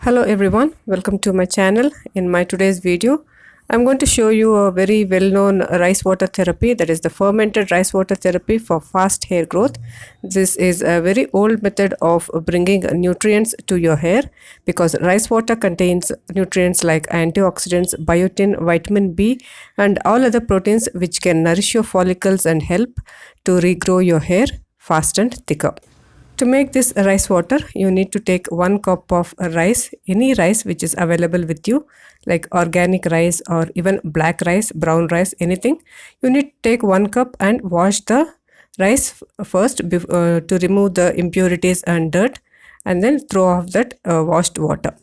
Hello everyone, welcome to my channel. In my today's video, I'm going to show you a very well-known rice water therapy, that is the fermented rice water therapy for fast hair growth. This is a very old method of bringing nutrients to your hair because rice water contains nutrients like antioxidants, biotin, vitamin B and all other proteins which can nourish your follicles and help to regrow your hair fast and thicker. To make this rice water, you need to take 1 cup of rice, any rice which is available with you, like organic rice or even black rice, brown rice, anything. You need to take 1 cup and wash the rice first to remove the impurities and dirt, and then throw off that washed water.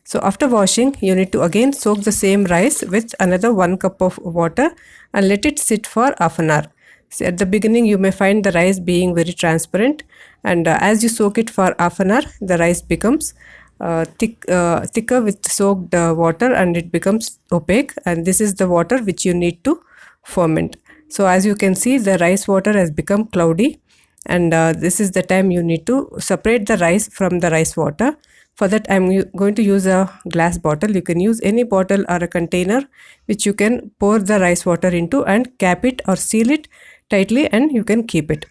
So after washing, you need to again soak the same rice with another 1 cup of water and let it sit for half an hour. See, at the beginning you may find the rice being very transparent, and as you soak it for half an hour, the rice becomes thicker with soaked water and it becomes opaque, and this is the water which you need to ferment. So as you can see, the rice water has become cloudy, and this is the time you need to separate the rice from the rice water. For that, I'm going to use a glass bottle. You can use any bottle or a container which you can pour the rice water into and cap it or seal it tightly, and you can keep it.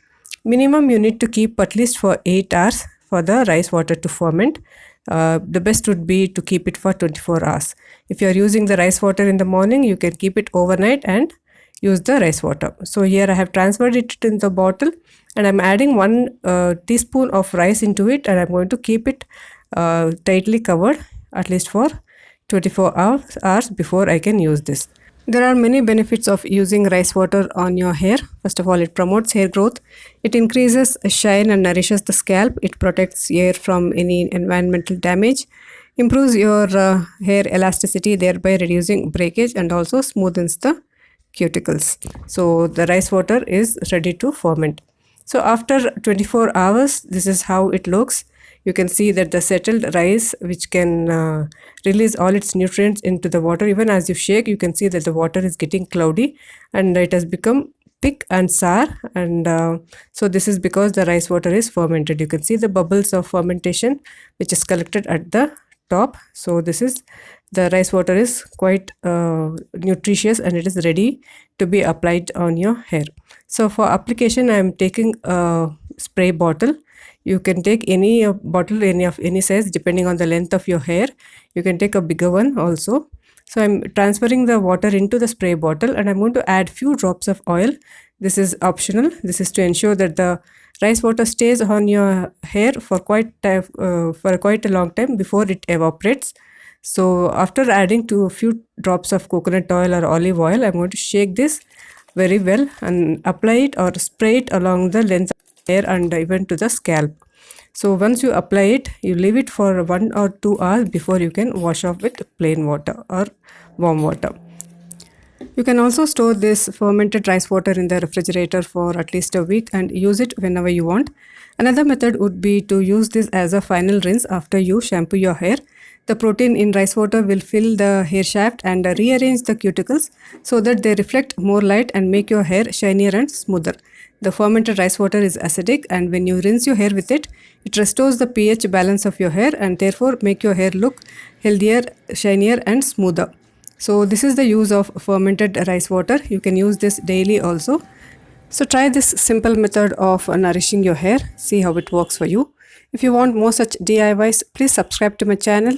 Minimum you need to keep at least for 8 hours for the rice water to ferment. The best would be to keep it for 24 hours. If you are using the rice water in the morning, you can keep it overnight and use the rice water. So here I have transferred it in the bottle, and I'm adding 1 teaspoon of rice into it, and I'm going to keep it tightly covered at least for 24 hours before I can use this. There are many benefits of using rice water on your hair. First of all, it promotes hair growth. It increases shine and nourishes the scalp. It protects hair from any environmental damage. Improves your hair elasticity, thereby reducing breakage, and also smoothens the cuticles. So the rice water is ready to ferment. So after 24 hours, this is how it looks. You can see that the settled rice, which can release all its nutrients into the water. Even as you shake, you can see that the water is getting cloudy and it has become thick and sour, and so this is because the rice water is fermented. You can see the bubbles of fermentation which is collected at the top. So this is, the rice water is quite nutritious and it is ready to be applied on your hair. So for application, I am taking a spray bottle. You can take any bottle, any size, depending on the length of your hair. You can take a bigger one also. So I'm transferring the water into the spray bottle, and I'm going to add few drops of oil. This is optional. This is to ensure that the rice water stays on your hair for quite a long time before it evaporates. So after adding to a few drops of coconut oil or olive oil, I'm going to shake this very well and apply it or spray it along the length of the hair and even to the scalp. So once you apply it, you leave it for 1 or 2 hours before you can wash off with plain water or warm water. You can also store this fermented rice water in the refrigerator for at least a week and use it whenever you want. Another method would be to use this as a final rinse after you shampoo your hair. The protein in rice water will fill the hair shaft and rearrange the cuticles so that they reflect more light and make your hair shinier and smoother. The fermented rice water is acidic, and when you rinse your hair with it, it restores the pH balance of your hair and therefore make your hair look healthier, shinier and smoother. So this is the use of fermented rice water. You can use this daily also. So try this simple method of nourishing your hair. See how it works for you. If you want more such DIYs, please subscribe to my channel,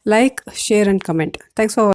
like, share and comment. Thanks for watching.